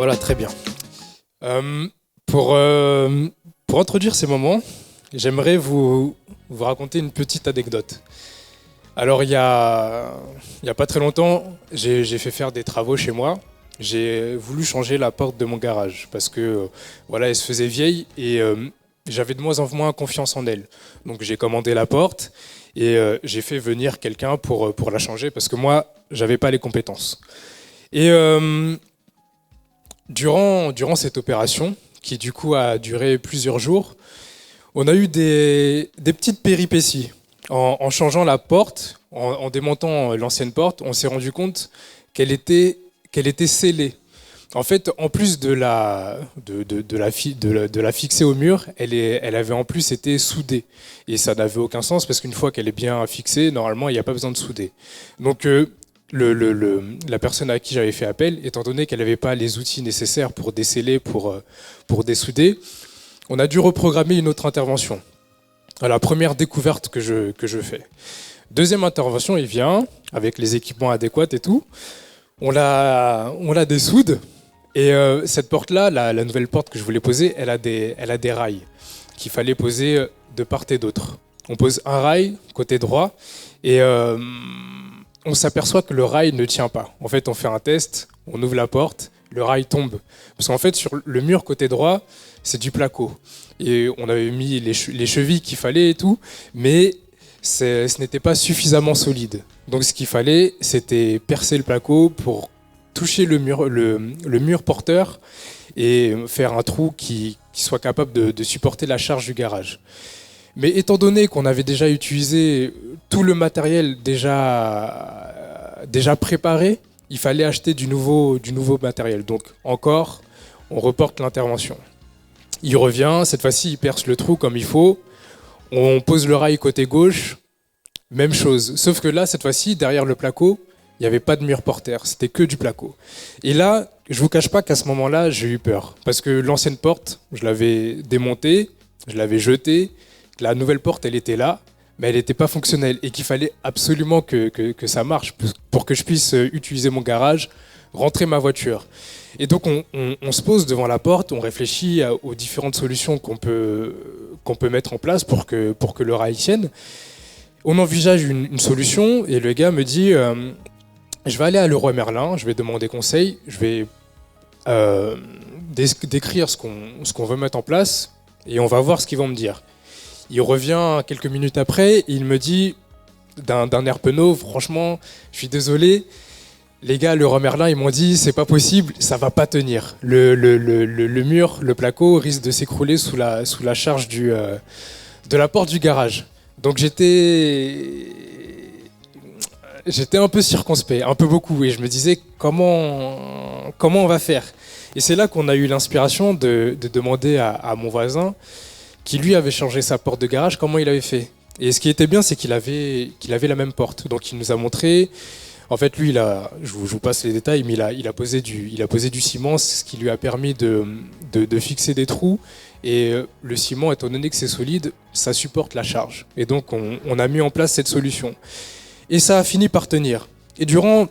Voilà, très bien. Euh, pour, euh, pour introduire ces moments, j'aimerais vous raconter une petite anecdote. Alors, il y a pas très longtemps, j'ai fait faire des travaux chez moi. J'ai voulu changer la porte de mon garage parce que voilà, elle se faisait vieille et j'avais de moins en moins confiance en elle. Donc, j'ai commandé la porte et j'ai fait venir quelqu'un pour la changer parce que moi, j'avais pas les compétences. Et durant cette opération, qui du coup a duré plusieurs jours, on a eu des petites péripéties. En changeant la porte, en démontant l'ancienne porte, on s'est rendu compte qu'elle était scellée. En fait, en plus de la fixer au mur, elle avait en plus été soudée. Et ça n'avait aucun sens parce qu'une fois qu'elle est bien fixée, normalement, il n'y a pas besoin de souder. Donc, la personne à qui j'avais fait appel, étant donné qu'elle n'avait pas les outils nécessaires pour déceler, pour dessouder, on a dû reprogrammer une autre intervention. À la première découverte que je fais. Deuxième intervention, il vient avec les équipements adéquats et tout. On la dessoude. Et cette porte-là, la nouvelle porte que je voulais poser, elle a des rails qu'il fallait poser de part et d'autre. On pose un rail côté droit et on s'aperçoit que le rail ne tient pas. En fait, on fait un test, on ouvre la porte, le rail tombe. Parce qu'en fait, sur le mur côté droit, c'est du placo. Et on avait mis les chevilles qu'il fallait et tout, mais ce n'était pas suffisamment solide. Donc ce qu'il fallait, c'était percer le placo pour toucher le mur porteur et faire un trou qui soit capable de supporter la charge du garage. Mais étant donné qu'on avait déjà utilisé tout le matériel déjà préparé, il fallait acheter du nouveau matériel. Donc encore, on reporte l'intervention. Il revient, cette fois-ci il perce le trou comme il faut, on pose le rail côté gauche, même chose. Sauf que là, cette fois-ci, derrière le placo, il n'y avait pas de mur porteur, c'était que du placo. Et là, je ne vous cache pas qu'à ce moment-là, j'ai eu peur. Parce que l'ancienne porte, je l'avais démontée, je l'avais jetée, la nouvelle porte, elle était là, mais elle n'était pas fonctionnelle et qu'il fallait absolument que ça marche pour que je puisse utiliser mon garage, rentrer ma voiture. Et donc on se pose devant la porte, on réfléchit aux différentes solutions qu'on peut mettre en place pour que le rail tienne. On envisage une solution et le gars me dit je vais aller à Leroy Merlin, je vais demander conseil, je vais décrire ce qu'on veut mettre en place et on va voir ce qu'ils vont me dire. Il revient quelques minutes après et il me dit d'un air penaud, franchement, je suis désolé, les gars, le Merlin, ils m'ont dit, c'est pas possible, ça va pas tenir. Le mur, le placo risque de s'écrouler sous la charge de la porte du garage. Donc j'étais un peu circonspect, un peu beaucoup, et je me disais comment on va faire. Et c'est là qu'on a eu l'inspiration de demander à mon voisin, qui lui avait changé sa porte de garage, comment il avait fait. Et ce qui était bien, c'est qu'il avait la même porte. Donc il nous a montré. En fait, lui, je vous passe les détails, mais il a posé du ciment, ce qui lui a permis de fixer des trous. Et le ciment, étant donné que c'est solide, ça supporte la charge. Et donc, on a mis en place cette solution. Et ça a fini par tenir. Et durant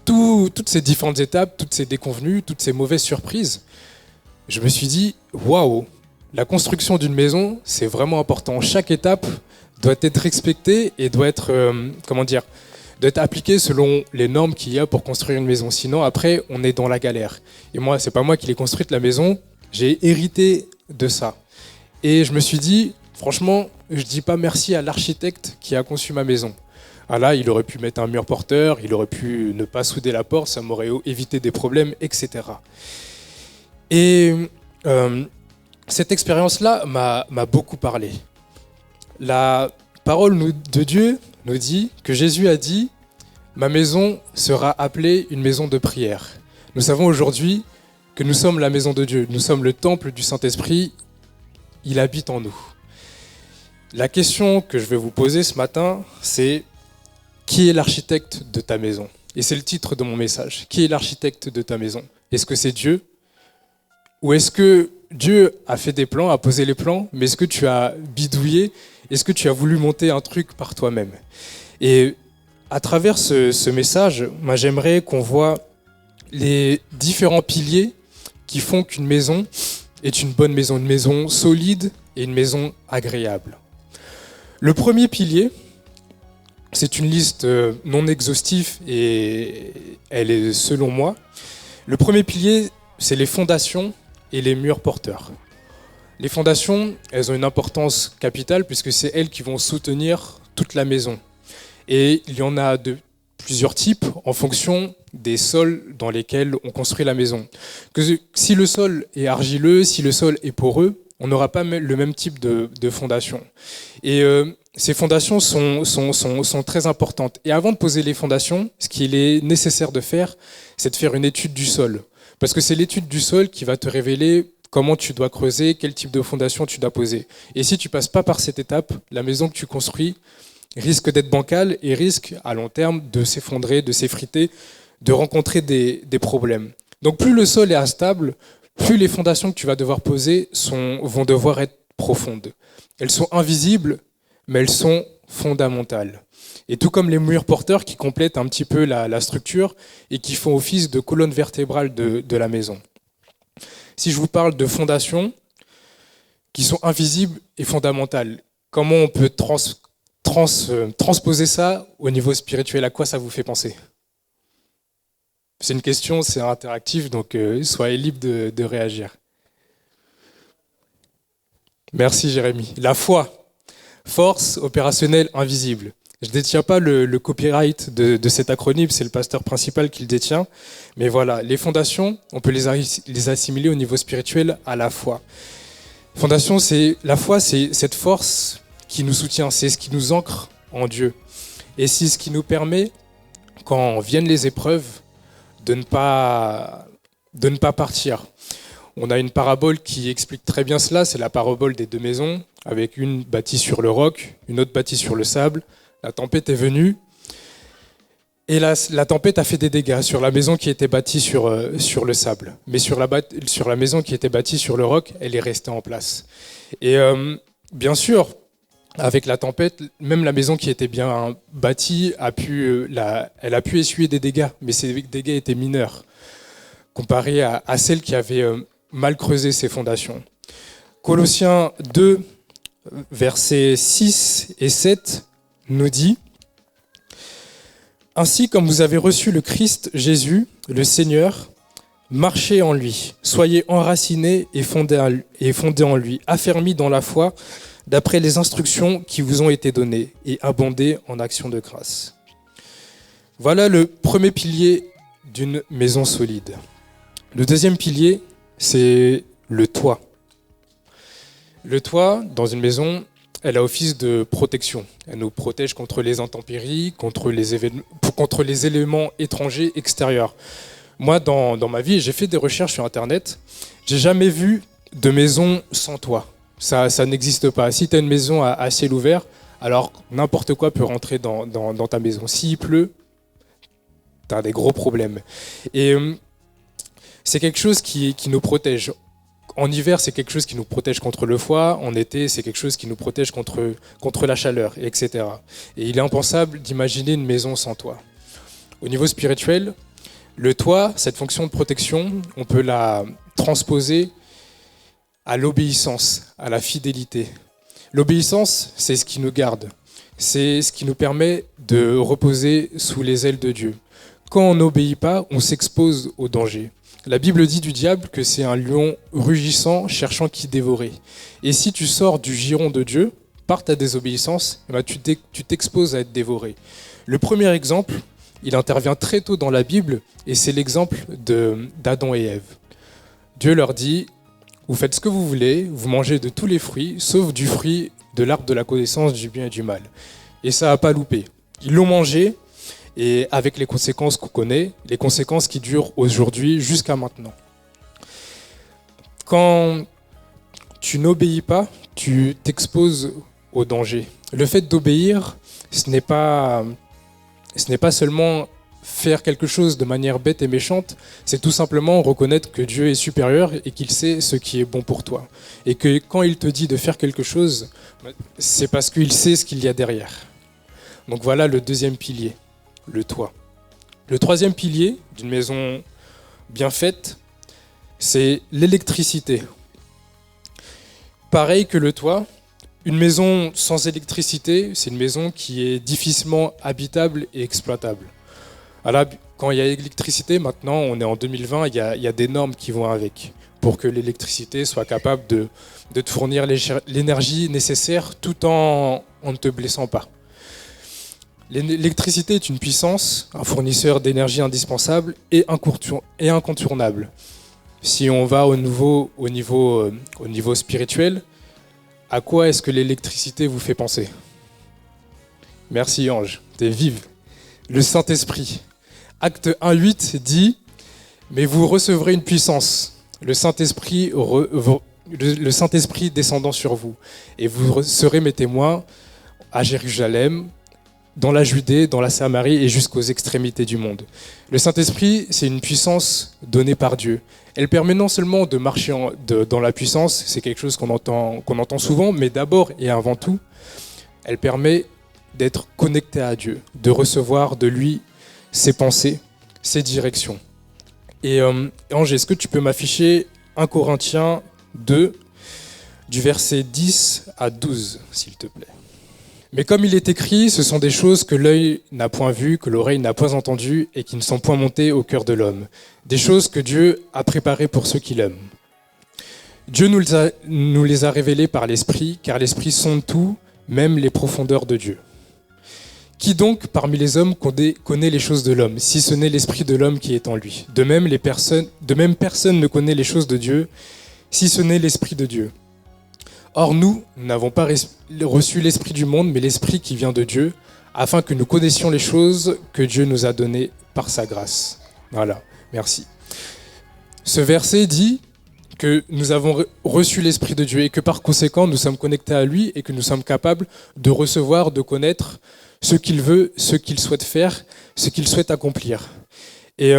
toutes ces différentes étapes, toutes ces déconvenues, toutes ces mauvaises surprises, je me suis dit, waouh, la construction d'une maison, c'est vraiment important. Chaque étape doit être respectée et doit être, doit être appliqué selon les normes qu'il y a pour construire une maison. Sinon, après, on est dans la galère. Et moi, c'est pas moi qui l'ai construite, la maison. J'ai hérité de ça. Et je me suis dit, franchement, je dis pas merci à l'architecte qui a conçu ma maison. Ah là, il aurait pu mettre un mur porteur, il aurait pu ne pas souder la porte, ça m'aurait évité des problèmes, etc. Et cette expérience-là m'a beaucoup parlé. La parole de Dieu nous dit que Jésus a dit « Ma maison sera appelée une maison de prière ». Nous savons aujourd'hui que nous sommes la maison de Dieu, nous sommes le temple du Saint-Esprit, il habite en nous. La question que je vais vous poser ce matin, c'est « Qui est l'architecte de ta maison ?» Et c'est le titre de mon message. Qui est l'architecte de ta maison ? Est-ce que c'est Dieu ? Ou est-ce que Dieu a fait des plans, a posé les plans, mais est-ce que tu as bidouillé ? Est-ce que tu as voulu monter un truc par toi-même ? Et à travers ce message, moi j'aimerais qu'on voit les différents piliers qui font qu'une maison est une bonne maison, une maison solide et une maison agréable. Le premier pilier, c'est une liste non exhaustive et elle est selon moi. Le premier pilier, c'est les fondations et les murs porteurs. Les fondations, elles ont une importance capitale puisque c'est elles qui vont soutenir toute la maison. Et il y en a de plusieurs types en fonction des sols dans lesquels on construit la maison. Si le sol est argileux, si le sol est poreux, on n'aura pas le même type de fondation. Et ces fondations sont très importantes. Et avant de poser les fondations, ce qu'il est nécessaire de faire, c'est de faire une étude du sol. Parce que c'est l'étude du sol qui va te révéler comment tu dois creuser, quel type de fondation tu dois poser. Et si tu ne passes pas par cette étape, la maison que tu construis risque d'être bancale et risque, à long terme, de s'effondrer, de s'effriter, de rencontrer des problèmes. Donc plus le sol est instable, plus les fondations que tu vas devoir poser vont devoir être profondes. Elles sont invisibles, mais elles sont fondamentales. Et tout comme les murs porteurs qui complètent un petit peu la structure et qui font office de colonne vertébrale de la maison. Si je vous parle de fondations qui sont invisibles et fondamentales, comment on peut transposer ça au niveau spirituel? À quoi ça vous fait penser? C'est une question, c'est interactif, donc soyez libre de réagir. Merci Jérémy. La foi, force opérationnelle invisible. Je ne détiens pas le copyright de cet acronyme, c'est le pasteur principal qui le détient. Mais voilà, les fondations, on peut les assimiler au niveau spirituel à la foi. La foi, c'est cette force qui nous soutient, c'est ce qui nous ancre en Dieu. Et c'est ce qui nous permet, quand viennent les épreuves, de ne pas partir. On a une parabole qui explique très bien cela, c'est la parabole des deux maisons, avec une bâtie sur le roc, une autre bâtie sur le sable. La tempête est venue, et la tempête a fait des dégâts sur la maison qui était bâtie sur le sable. Mais sur la maison qui était bâtie sur le roc, elle est restée en place. Et bien sûr, avec la tempête, même la maison qui était bien bâtie, elle a pu essuyer des dégâts, mais ces dégâts étaient mineurs, comparés à celle qui avait mal creusé ses fondations. Colossiens 2, versets 6 et 7, nous dit « Ainsi comme vous avez reçu le Christ Jésus, le Seigneur, marchez en lui, soyez enracinés et fondés en lui, affermis dans la foi, d'après les instructions qui vous ont été données, et abondez en actions de grâce. » Voilà le premier pilier d'une maison solide. Le deuxième pilier, c'est le toit. Le toit, dans une maison, elle a office de protection. Elle nous protège contre les intempéries, contre les éléments étrangers extérieurs. Moi, dans ma vie, j'ai fait des recherches sur Internet. J'ai jamais vu de maison sans toit. Ça n'existe pas. Si tu as une maison à ciel ouvert, alors n'importe quoi peut rentrer dans ta maison. S'il pleut, tu as des gros problèmes. Et c'est quelque chose qui nous protège. En hiver, c'est quelque chose qui nous protège contre le froid. En été, c'est quelque chose qui nous protège contre la chaleur, etc. Et il est impensable d'imaginer une maison sans toit. Au niveau spirituel, le toit, cette fonction de protection, on peut la transposer à l'obéissance, à la fidélité. L'obéissance, c'est ce qui nous garde. C'est ce qui nous permet de reposer sous les ailes de Dieu. Quand on n'obéit pas, on s'expose au danger. La Bible dit du diable que c'est un lion rugissant cherchant qui dévorer. Et si tu sors du giron de Dieu, par ta désobéissance, tu t'exposes à être dévoré. Le premier exemple, il intervient très tôt dans la Bible et c'est l'exemple d'Adam et Ève. Dieu leur dit, vous faites ce que vous voulez, vous mangez de tous les fruits, sauf du fruit de l'arbre de la connaissance du bien et du mal. Et ça n'a pas loupé. Ils l'ont mangé. Et avec les conséquences qu'on connaît, les conséquences qui durent aujourd'hui jusqu'à maintenant. Quand tu n'obéis pas, tu t'exposes au danger. Le fait d'obéir, ce n'est pas seulement faire quelque chose de manière bête et méchante, c'est tout simplement reconnaître que Dieu est supérieur et qu'il sait ce qui est bon pour toi. Et que quand il te dit de faire quelque chose, c'est parce qu'il sait ce qu'il y a derrière. Donc voilà le deuxième pilier. Le toit. Le troisième pilier d'une maison bien faite, c'est l'électricité. Pareil que le toit, une maison sans électricité, c'est une maison qui est difficilement habitable et exploitable. Alors, quand il y a l'électricité, maintenant, on est en 2020, il y a des normes qui vont avec pour que l'électricité soit capable de te fournir l'énergie nécessaire tout en ne te blessant pas. L'électricité est une puissance, un fournisseur d'énergie indispensable et incontournable. Si on va au niveau spirituel, à quoi est-ce que l'électricité vous fait penser? Merci Ange, t'es vive. Le Saint-Esprit. Acte 1:8 dit « Mais vous recevrez une puissance, le Saint-Esprit descendant sur vous, et vous serez mes témoins à Jérusalem, dans la Judée, dans la Samarie et jusqu'aux extrémités du monde. » Le Saint-Esprit, c'est une puissance donnée par Dieu. Elle permet non seulement de marcher dans la puissance, c'est quelque chose qu'on entend souvent, mais d'abord et avant tout, elle permet d'être connecté à Dieu, de recevoir de lui ses pensées, ses directions. Et Ange, est-ce que tu peux m'afficher 1 Corinthiens 2, du verset 10 à 12, s'il te plaît. Mais comme il est écrit, ce sont des choses que l'œil n'a point vues, que l'oreille n'a point entendues et qui ne sont point montées au cœur de l'homme. Des choses que Dieu a préparées pour ceux qui l'aiment. Dieu nous les a révélées par l'Esprit, car l'Esprit sonde tout, même les profondeurs de Dieu. Qui donc parmi les hommes connaît les choses de l'homme, si ce n'est l'Esprit de l'homme qui est en lui? De même, personne ne connaît les choses de Dieu, si ce n'est l'Esprit de Dieu. Or nous n'avons pas reçu l'Esprit du monde, mais l'Esprit qui vient de Dieu, afin que nous connaissions les choses que Dieu nous a données par sa grâce. Voilà, merci. Ce verset dit que nous avons reçu l'Esprit de Dieu et que par conséquent nous sommes connectés à lui et que nous sommes capables de recevoir, de connaître ce qu'il veut, ce qu'il souhaite faire, ce qu'il souhaite accomplir. Et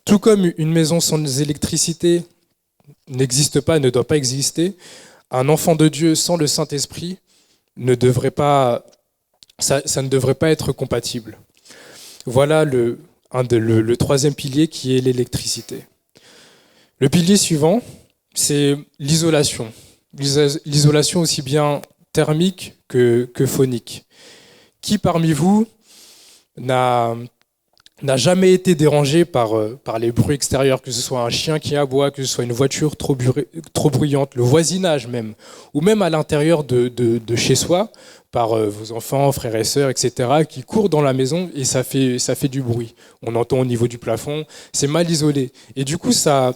tout comme une maison sans électricité n'existe pas, ne doit pas exister, un enfant de Dieu sans le Saint-Esprit ça ne devrait pas être compatible. Voilà le troisième pilier qui est l'électricité. Le pilier suivant, c'est l'isolation. L'isolation aussi bien thermique que phonique. Qui parmi vous n'a jamais été dérangé par les bruits extérieurs, que ce soit un chien qui aboie, que ce soit une voiture trop bruyante, le voisinage même, ou même à l'intérieur de chez soi, par vos enfants, frères et sœurs, etc., qui courent dans la maison et ça fait du bruit. On entend au niveau du plafond, c'est mal isolé. Et du coup, ça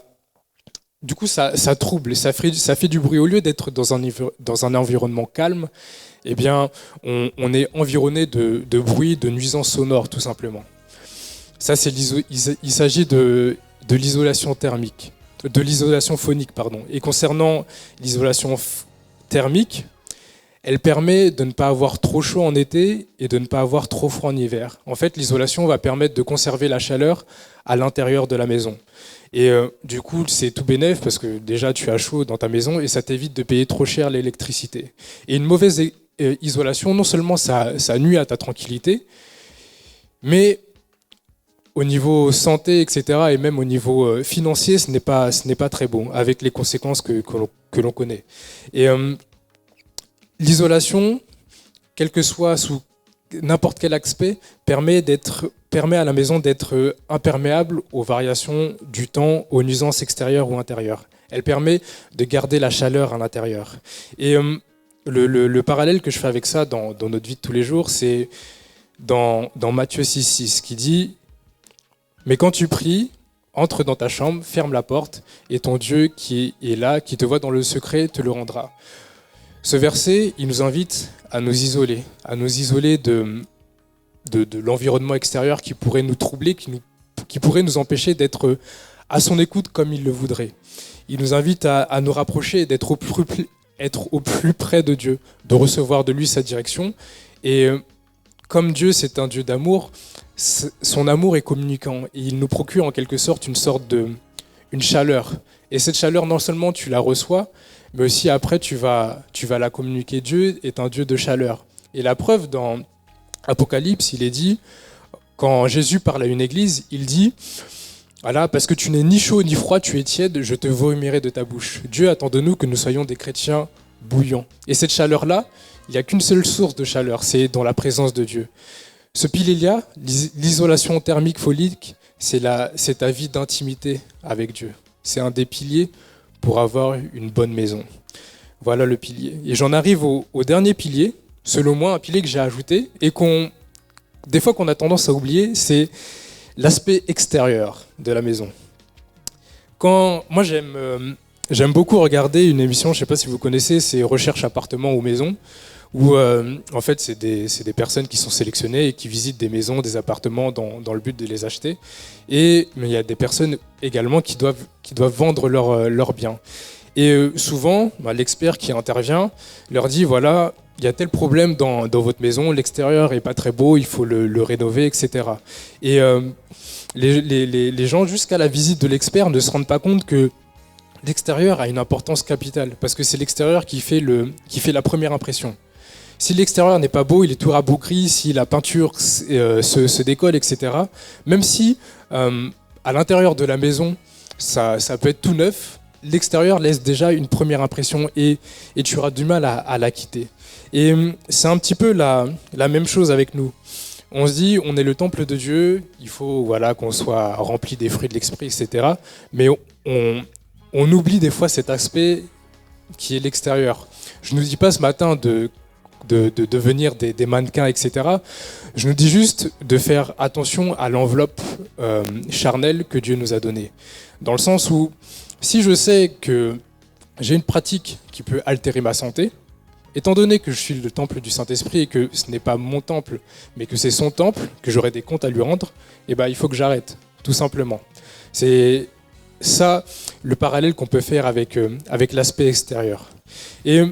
trouble, et ça fait du bruit. Au lieu d'être dans un environnement calme, eh bien, on est environné de bruit, de nuisances sonores, tout simplement. Ça, il s'agit de l'isolation thermique, de l'isolation phonique, pardon. Et concernant l'isolation thermique, elle permet de ne pas avoir trop chaud en été et de ne pas avoir trop froid en hiver. En fait, l'isolation va permettre de conserver la chaleur à l'intérieur de la maison. Et du coup, c'est tout bénef parce que déjà, tu as chaud dans ta maison et ça t'évite de payer trop cher l'électricité. Et une mauvaise isolation, non seulement ça nuit à ta tranquillité, mais au niveau santé, etc., et même au niveau financier, ce n'est pas très bon, avec les conséquences que l'on connaît. Et l'isolation, quel que soit sous n'importe quel aspect, permet à la maison d'être imperméable aux variations du temps, aux nuisances extérieures ou intérieures. Elle permet de garder la chaleur à l'intérieur. Et le parallèle que je fais avec ça dans notre vie de tous les jours, c'est dans Matthieu 6,6 qui dit « Mais quand tu pries, entre dans ta chambre, ferme la porte, et ton Dieu qui est là, qui te voit dans le secret, te le rendra. » Ce verset, il nous invite à nous isoler de l'environnement extérieur qui pourrait nous troubler, qui pourrait nous empêcher d'être à son écoute comme il le voudrait. Il nous invite à nous rapprocher, être au plus près de Dieu, de recevoir de lui sa direction. Et comme Dieu, c'est un Dieu d'amour, son amour est communicant. Et il nous procure en quelque sorte une chaleur. Et cette chaleur, non seulement tu la reçois, mais aussi après tu vas la communiquer. Dieu est un Dieu de chaleur. Et la preuve dans Apocalypse, il est dit, quand Jésus parle à une église, il dit Voilà, parce que tu n'es ni chaud ni froid, tu es tiède, je te vomirai de ta bouche. Dieu attend de nous que nous soyons des chrétiens bouillants. Et cette chaleur-là, il n'y a qu'une seule source de chaleur, c'est dans la présence de Dieu. Ce pilier-là, l'isolation thermique folique, c'est ta vie d'intimité avec Dieu. C'est un des piliers pour avoir une bonne maison. Voilà le pilier. Et j'en arrive au dernier pilier, selon moi, un pilier que j'ai ajouté et des fois qu'on a tendance à oublier, c'est l'aspect extérieur de la maison. Moi j'aime beaucoup regarder une émission, je ne sais pas si vous connaissez, c'est Recherche appartement ou maison, où en fait c'est des personnes qui sont sélectionnées et qui visitent des maisons, des appartements dans le but de les acheter. Mais il y a des personnes également qui doivent vendre leurs biens. Et souvent, l'expert qui intervient leur dit, voilà, il y a tel problème dans votre maison, l'extérieur n'est pas très beau, il faut le rénover, etc. Et les gens, jusqu'à la visite de l'expert, ne se rendent pas compte que l'extérieur a une importance capitale, parce que c'est l'extérieur qui fait la première impression. Si l'extérieur n'est pas beau, il est tout rabougri, si la peinture se décolle, etc., même si à l'intérieur de la maison, ça peut être tout neuf, l'extérieur laisse déjà une première impression et tu auras du mal à la quitter. Et c'est un petit peu la même chose avec nous. On se dit, on est le temple de Dieu, il faut qu'on soit rempli des fruits de l'esprit, etc. Mais on oublie des fois cet aspect qui est l'extérieur. Je ne nous dis pas ce matin de devenir des mannequins, etc. Je nous dis juste de faire attention à l'enveloppe charnelle que Dieu nous a donnée. Dans le sens où, si je sais que j'ai une pratique qui peut altérer ma santé, étant donné que je suis le temple du Saint-Esprit et que ce n'est pas mon temple, mais que c'est son temple, que j'aurai des comptes à lui rendre, il faut que j'arrête, tout simplement. C'est ça le parallèle qu'on peut faire avec l'aspect extérieur. Et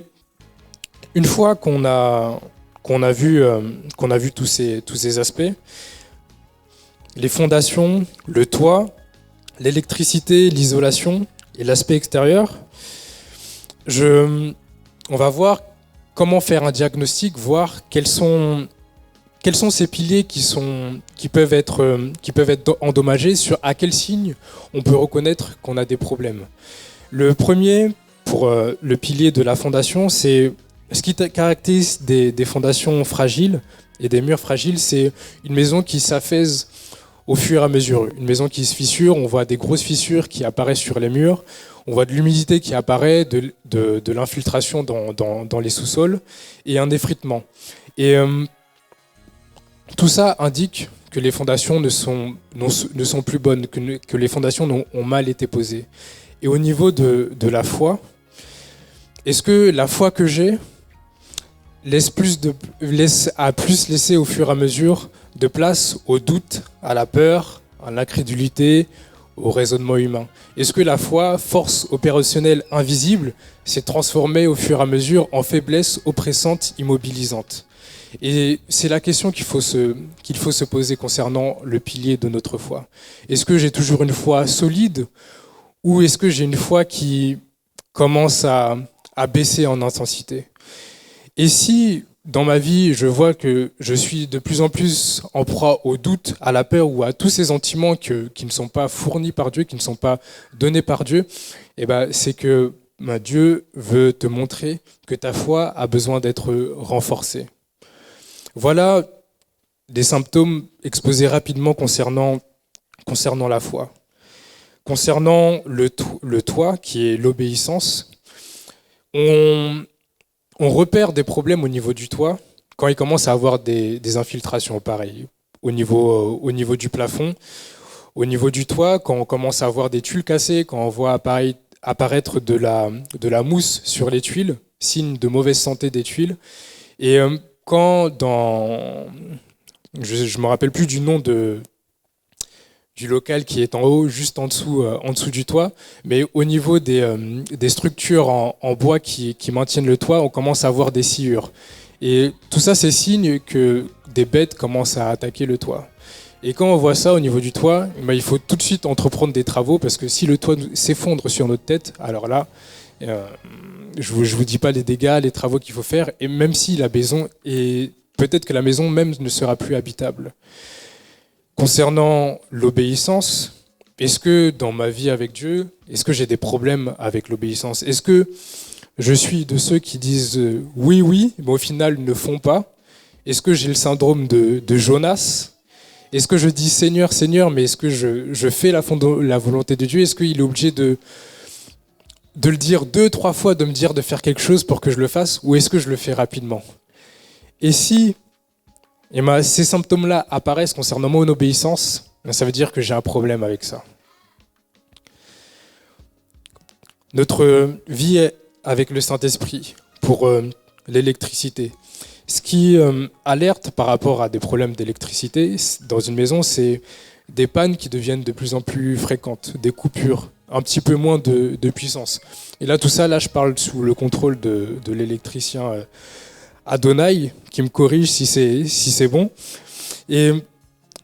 une fois qu'on a vu tous ces aspects, les fondations, le toit, l'électricité, l'isolation et l'aspect extérieur, on va voir comment faire un diagnostic, voir quels sont ces piliers qui peuvent être endommagés, à quel signe on peut reconnaître qu'on a des problèmes. Le premier, pour le pilier de la fondation, c'est ce qui caractérise des fondations fragiles et des murs fragiles, c'est une maison qui s'affaisse au fur et à mesure. Une maison qui se fissure, on voit des grosses fissures qui apparaissent sur les murs, on voit de l'humidité qui apparaît, de l'infiltration dans les sous-sols et un effritement. Et tout ça indique que les fondations ne sont plus bonnes, que les fondations ont mal été posées. Et au niveau de la foi, est-ce que la foi que j'ai a plus laissé au fur et à mesure de place au doute, à la peur, à l'incrédulité, au raisonnement humain? Est-ce que la foi, force opérationnelle invisible, s'est transformée au fur et à mesure en faiblesse oppressante, immobilisante? Et c'est la question qu'il faut se poser concernant le pilier de notre foi. Est-ce que j'ai toujours une foi solide ou est-ce que j'ai une foi qui commence à baisser en intensité? Et si, dans ma vie, je vois que je suis de plus en plus en proie au doute, à la peur ou à tous ces sentiments qui ne sont pas fournis par Dieu, qui ne sont pas donnés par Dieu, c'est que Dieu veut te montrer que ta foi a besoin d'être renforcée. Voilà des symptômes exposés rapidement concernant la foi. Concernant le toit, qui est l'obéissance, on repère des problèmes au niveau du toit quand il commence à avoir des infiltrations, pareil, au niveau du plafond, au niveau du toit, quand on commence à avoir des tuiles cassées, quand on voit apparaître de la mousse sur les tuiles, signe de mauvaise santé des tuiles. Et quand je me rappelle plus du nom du local qui est en haut, juste en dessous du toit, mais au niveau des structures en bois qui maintiennent le toit, on commence à avoir des sciures. Et tout ça, c'est signe que des bêtes commencent à attaquer le toit. Et quand on voit ça au niveau du toit, il faut tout de suite entreprendre des travaux, parce que si le toit s'effondre sur notre tête, alors là, je vous dis pas les dégâts, les travaux qu'il faut faire, et même si la maison peut-être que la maison même ne sera plus habitable. Concernant l'obéissance, est-ce que dans ma vie avec Dieu, est-ce que j'ai des problèmes avec l'obéissance? Est-ce que je suis de ceux qui disent oui, oui, mais au final ne font pas? Est-ce que j'ai le syndrome de Jonas? Est-ce que je dis Seigneur, Seigneur, mais est-ce que je fais la volonté de Dieu? Est-ce qu'il est obligé de le dire 2, 3 fois, de me dire de faire quelque chose pour que je le fasse, ou est-ce que je le fais rapidement? Et si ces symptômes-là apparaissent concernant mon obéissance, ça veut dire que j'ai un problème avec ça. Notre vie avec le Saint-Esprit pour l'électricité. Ce qui alerte par rapport à des problèmes d'électricité dans une maison, c'est des pannes qui deviennent de plus en plus fréquentes, des coupures, un petit peu moins de puissance. Et là, tout ça, là, je parle sous le contrôle de l'électricien Adonai, qui me corrige si c'est bon. Et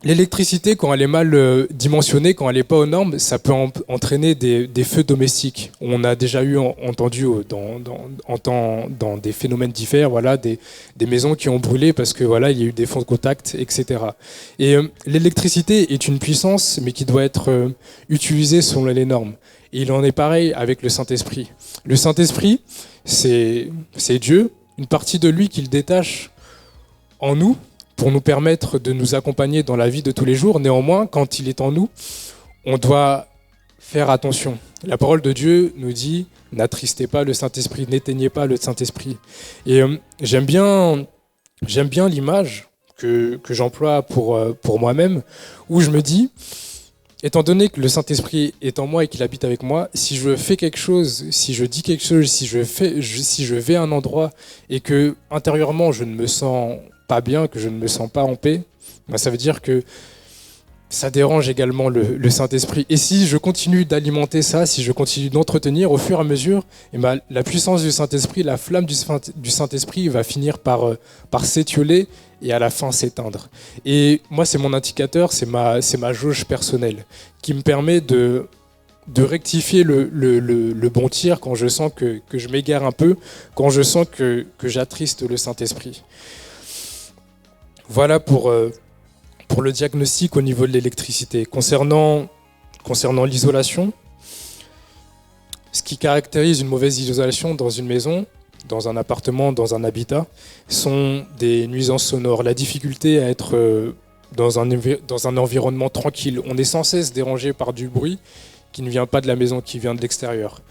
l'électricité, quand elle est mal dimensionnée, quand elle n'est pas aux normes, ça peut entraîner des feux domestiques. On a déjà entendu dans des phénomènes divers, voilà, des maisons qui ont brûlé parce que voilà, il y a eu des fonds de contact, etc. Et l'électricité est une puissance, mais qui doit être utilisée selon les normes. Et il en est pareil avec le Saint-Esprit. Le Saint-Esprit, c'est Dieu, une partie de lui qu'il détache en nous, pour nous permettre de nous accompagner dans la vie de tous les jours. Néanmoins, quand il est en nous, on doit faire attention. La parole de Dieu nous dit « N'attristez pas le Saint-Esprit, n'éteignez pas le Saint-Esprit ». Et j'aime bien l'image que j'emploie pour moi-même, où je me dis, étant donné que le Saint-Esprit est en moi et qu'il habite avec moi, si je fais quelque chose, si je dis quelque chose, si je vais à un endroit et que intérieurement je ne me sens pas bien, que je ne me sens pas en paix, ben ça veut dire que ça dérange également le Saint-Esprit. Et si je continue d'alimenter ça, si je continue d'entretenir, au fur et à mesure, et ben, la puissance du Saint-Esprit, la flamme du Saint-Esprit va finir par s'étioler et à la fin s'éteindre. Et moi, c'est mon indicateur, c'est ma jauge personnelle qui me permet de rectifier le bon tir quand je sens que je m'égare un peu, quand je sens que j'attriste le Saint-Esprit. Voilà pour le diagnostic au niveau de l'électricité. Concernant l'isolation, ce qui caractérise une mauvaise isolation dans une maison, dans un appartement, dans un habitat, sont des nuisances sonores. La difficulté à être dans un environnement tranquille. On est sans cesse dérangé par du bruit qui ne vient pas de la maison, qui vient de l'extérieur.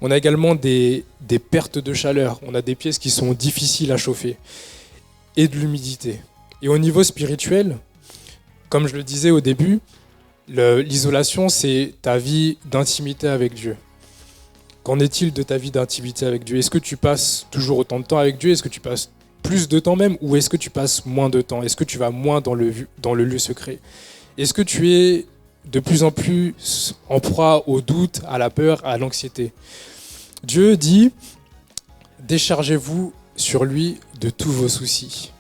On a également des pertes de chaleur. On a des pièces qui sont difficiles à chauffer. Et de l'humidité. Et au niveau spirituel, comme je le disais au début, l'isolation, c'est ta vie d'intimité avec Dieu. Qu'en est-il de ta vie d'intimité avec Dieu? Est-ce que tu passes toujours autant de temps avec Dieu? Est-ce que tu passes plus de temps même? Ou est-ce que tu passes moins de temps? Est-ce que tu vas moins dans le lieu secret? Est-ce que tu es de plus en plus en proie au doute, à la peur, à l'anxiété? Dieu dit, déchargez-vous sur lui de tous vos soucis.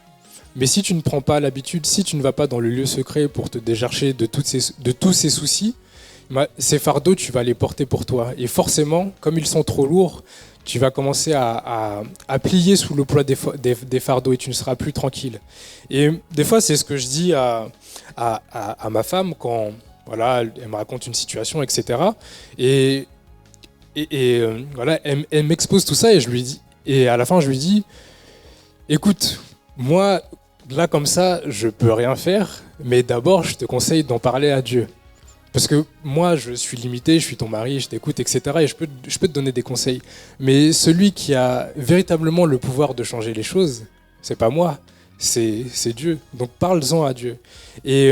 Mais si tu ne prends pas l'habitude, si tu ne vas pas dans le lieu secret pour te décharger de tous ces soucis, ces fardeaux, tu vas les porter pour toi. Et forcément, comme ils sont trop lourds, tu vas commencer à plier sous le poids des fardeaux et tu ne seras plus tranquille. Et des fois, c'est ce que je dis à ma femme quand voilà, elle me raconte une situation, etc. Et voilà, elle m'expose tout ça et à la fin, je lui dis, écoute, moi, là comme ça, je peux rien faire, mais d'abord, je te conseille d'en parler à Dieu. Parce que moi, je suis limité, je suis ton mari, je t'écoute, etc. Et je peux te donner des conseils. Mais celui qui a véritablement le pouvoir de changer les choses, c'est pas moi, c'est Dieu. Donc parle-en à Dieu. Et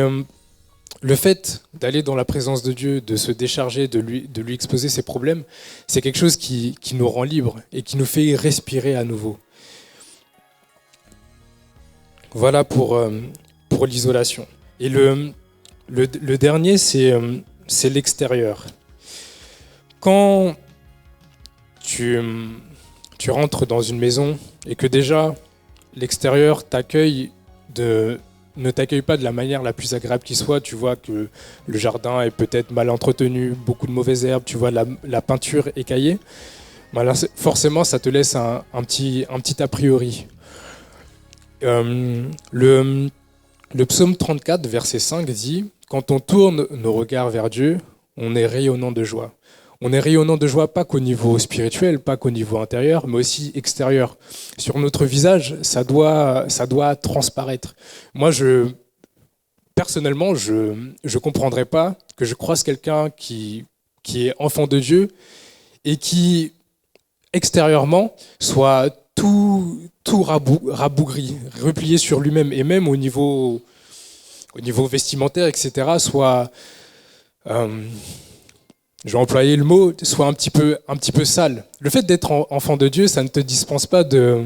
le fait d'aller dans la présence de Dieu, de se décharger, de lui exposer ses problèmes, c'est quelque chose qui nous rend libres et qui nous fait respirer à nouveau. Voilà pour l'isolation. Et le dernier, c'est l'extérieur. Quand tu rentres dans une maison et que déjà l'extérieur ne t'accueille pas de la manière la plus agréable qui soit, tu vois que le jardin est peut-être mal entretenu, beaucoup de mauvaises herbes, tu vois la peinture écaillée, ben forcément ça te laisse un petit a priori. Le psaume 34, verset 5 dit « Quand on tourne nos regards vers Dieu, on est rayonnant de joie. On est rayonnant de joie pas qu'au niveau spirituel, pas qu'au niveau intérieur, mais aussi extérieur. Sur notre visage, ça doit transparaître. Moi, personnellement, je comprendrais pas que je croise quelqu'un qui est enfant de Dieu et qui, extérieurement, soit tout rabougri, replié sur lui-même, et même au niveau vestimentaire, etc., soit... je vais employer le mot, soit un petit peu sale. Le fait d'être enfant de Dieu, ça ne te dispense pas de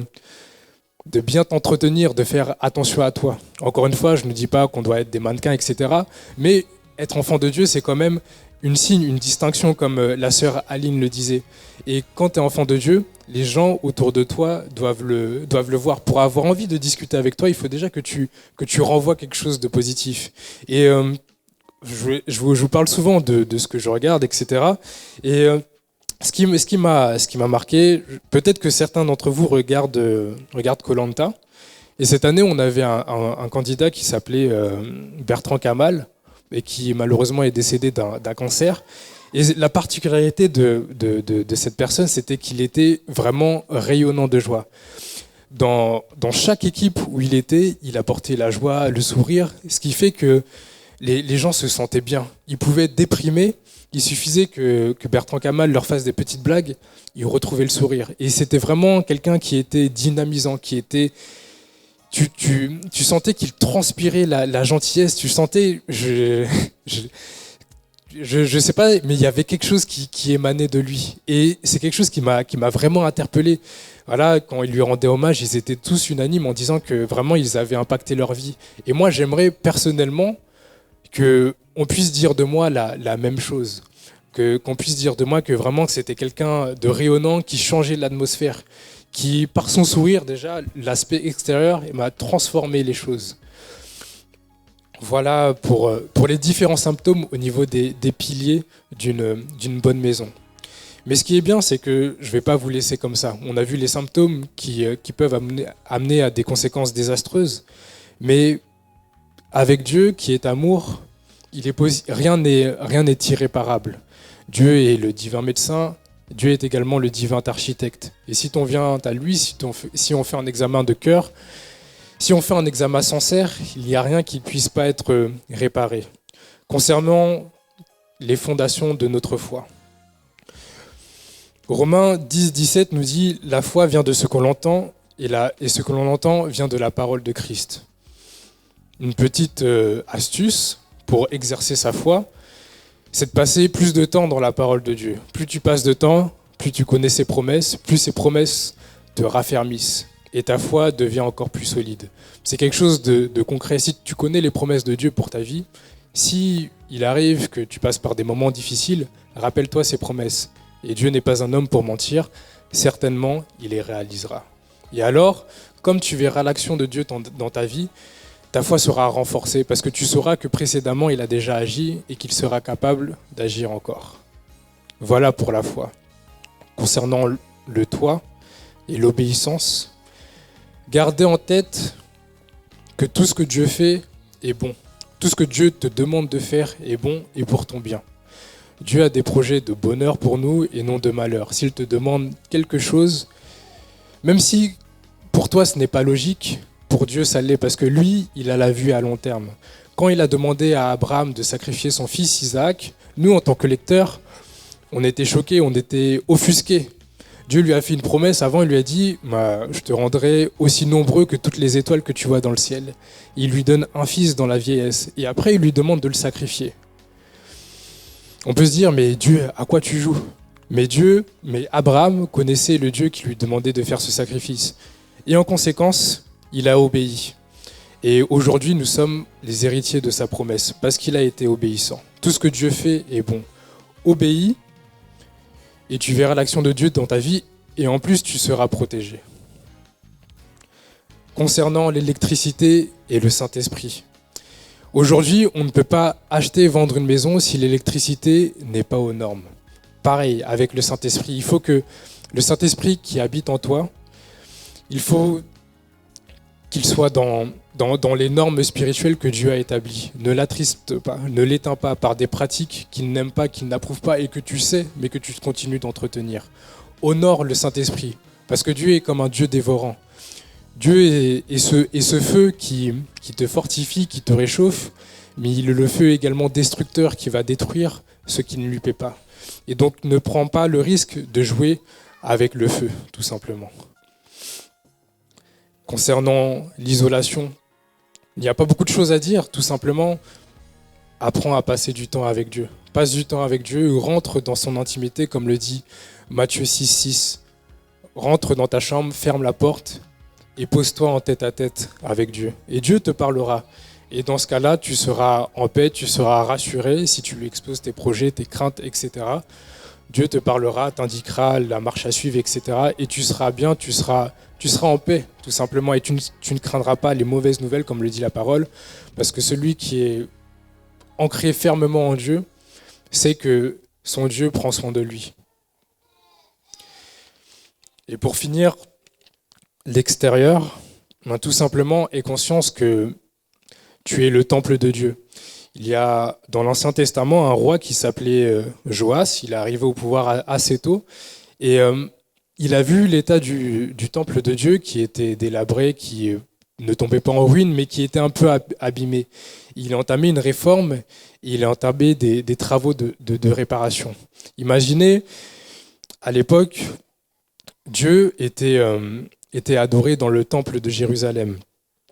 bien t'entretenir, de faire attention à toi. Encore une fois, je ne dis pas qu'on doit être des mannequins, etc. Mais être enfant de Dieu, c'est quand même une distinction, comme la sœur Aline le disait. Et quand tu es enfant de Dieu, les gens autour de toi doivent le voir. Pour avoir envie de discuter avec toi, il faut déjà que tu renvoies quelque chose de positif. Et je vous parle souvent de ce que je regarde, etc. Et ce qui m'a marqué, peut-être que certains d'entre vous regardent Koh-Lanta. Et cette année, on avait un candidat qui s'appelait Bertrand Kamal et qui malheureusement est décédé d'un cancer. Et la particularité de cette personne, c'était qu'il était vraiment rayonnant de joie. Dans chaque équipe où il était, il apportait la joie, le sourire, ce qui fait que les gens se sentaient bien. Ils pouvaient être déprimés, il suffisait que Bertrand Kamal leur fasse des petites blagues, ils retrouvaient le sourire. Et c'était vraiment quelqu'un qui était dynamisant, qui était... Tu sentais qu'il transpirait la gentillesse, tu sentais... Je sais pas, mais il y avait quelque chose qui émanait de lui. Et c'est quelque chose qui m'a vraiment interpellé. Voilà, quand ils lui rendaient hommage, ils étaient tous unanimes en disant que vraiment ils avaient impacté leur vie. Et moi, j'aimerais personnellement qu'on puisse dire de moi la même chose. Qu'on puisse dire de moi que vraiment que c'était quelqu'un de rayonnant qui changeait l'atmosphère, qui, par son sourire déjà, l'aspect extérieur, m'a transformé les choses. Voilà pour les différents symptômes au niveau des piliers d'une bonne maison. Mais ce qui est bien, c'est que je ne vais pas vous laisser comme ça. On a vu les symptômes qui peuvent amener à des conséquences désastreuses. Mais avec Dieu, qui est amour, rien n'est irréparable. Dieu est le divin médecin, Dieu est également le divin architecte. Et si on vient à lui, si on fait un examen de cœur, si on fait un examen sincère, il n'y a rien qui ne puisse pas être réparé. Concernant les fondations de notre foi. Romains 10-17 nous dit « La foi vient de ce qu'on entend, et ce que l'on entend vient de la parole de Christ. » Une petite astuce pour exercer sa foi, c'est de passer plus de temps dans la parole de Dieu. Plus tu passes de temps, plus tu connais ses promesses, plus ses promesses te raffermissent. Et ta foi devient encore plus solide. C'est quelque chose de concret. Si tu connais les promesses de Dieu pour ta vie, si il arrive que tu passes par des moments difficiles, rappelle-toi ses promesses. Et Dieu n'est pas un homme pour mentir, certainement il les réalisera. Et alors, comme tu verras l'action de Dieu dans ta vie, ta foi sera renforcée parce que tu sauras que précédemment il a déjà agi et qu'il sera capable d'agir encore. Voilà pour la foi. Concernant le toit et l'obéissance, gardez en tête que tout ce que Dieu fait est bon. Tout ce que Dieu te demande de faire est bon et pour ton bien. Dieu a des projets de bonheur pour nous et non de malheur. S'il te demande quelque chose, même si pour toi ce n'est pas logique, pour Dieu ça l'est parce que lui, il a la vue à long terme. Quand il a demandé à Abraham de sacrifier son fils Isaac, nous en tant que lecteurs, on était choqués, on était offusqués. Dieu lui a fait une promesse avant, il lui a dit « Je te rendrai aussi nombreux que toutes les étoiles que tu vois dans le ciel. » Il lui donne un fils dans la vieillesse et après il lui demande de le sacrifier. On peut se dire « Mais Dieu, à quoi tu joues ?» Mais Abraham connaissait le Dieu qui lui demandait de faire ce sacrifice. Et en conséquence, il a obéi. Et aujourd'hui, nous sommes les héritiers de sa promesse parce qu'il a été obéissant. Tout ce que Dieu fait est bon. Obéis et tu verras l'action de Dieu dans ta vie et en plus, tu seras protégé. Concernant l'électricité et le Saint-Esprit. Aujourd'hui, on ne peut pas acheter et vendre une maison si l'électricité n'est pas aux normes. Pareil, avec le Saint-Esprit, il faut que le Saint-Esprit qui habite en toi, il faut qu'il soit dans dans les normes spirituelles que Dieu a établies. Ne l'attriste pas, ne l'éteins pas par des pratiques qu'il n'aime pas, qu'il n'approuve pas et que tu sais, mais que tu continues d'entretenir. Honore le Saint-Esprit, parce que Dieu est comme un Dieu dévorant. Dieu est ce feu qui te fortifie, qui te réchauffe, mais il est le feu également destructeur qui va détruire ce qui ne lui plaît pas. Et donc ne prends pas le risque de jouer avec le feu, tout simplement. Concernant l'isolation, il n'y a pas beaucoup de choses à dire, tout simplement. Apprends à passer du temps avec Dieu. Passe du temps avec Dieu, rentre dans son intimité, comme le dit Matthieu 6,6. Rentre dans ta chambre, ferme la porte et pose-toi en tête à tête avec Dieu. Et Dieu te parlera. Et dans ce cas-là, tu seras en paix, tu seras rassuré si tu lui exposes tes projets, tes craintes, etc. Dieu te parlera, t'indiquera la marche à suivre, etc. Et tu seras bien, tu seras en paix, tout simplement. Et tu ne craindras pas les mauvaises nouvelles, comme le dit la parole, parce que celui qui est ancré fermement en Dieu sait que son Dieu prend soin de lui. Et pour finir, l'extérieur, tout simplement, aie conscience que tu es le temple de Dieu. Il y a dans l'Ancien Testament un roi qui s'appelait Joas. Il est arrivé au pouvoir assez tôt et il a vu l'état du temple de Dieu qui était délabré, qui ne tombait pas en ruine, mais qui était un peu abîmé. Il a entamé une réforme, il a entamé des travaux de réparation. Imaginez, à l'époque, Dieu était adoré dans le temple de Jérusalem.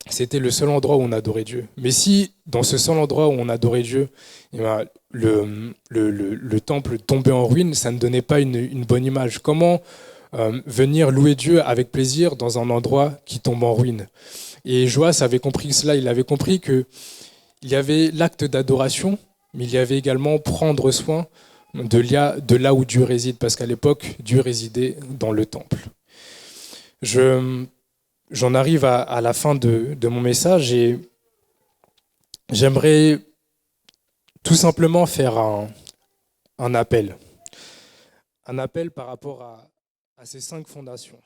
C'était le seul endroit où on adorait Dieu. Mais si, dans ce seul endroit où on adorait Dieu, le temple tombait en ruine, ça ne donnait pas une bonne image. Comment venir louer Dieu avec plaisir dans un endroit qui tombe en ruine? Et Joas avait compris cela, il avait compris qu'il y avait l'acte d'adoration, mais il y avait également prendre soin de là où Dieu réside, parce qu'à l'époque, Dieu résidait dans le temple. J'en arrive à la fin de mon message et j'aimerais tout simplement faire un appel. Un appel par rapport à ces 5 fondations.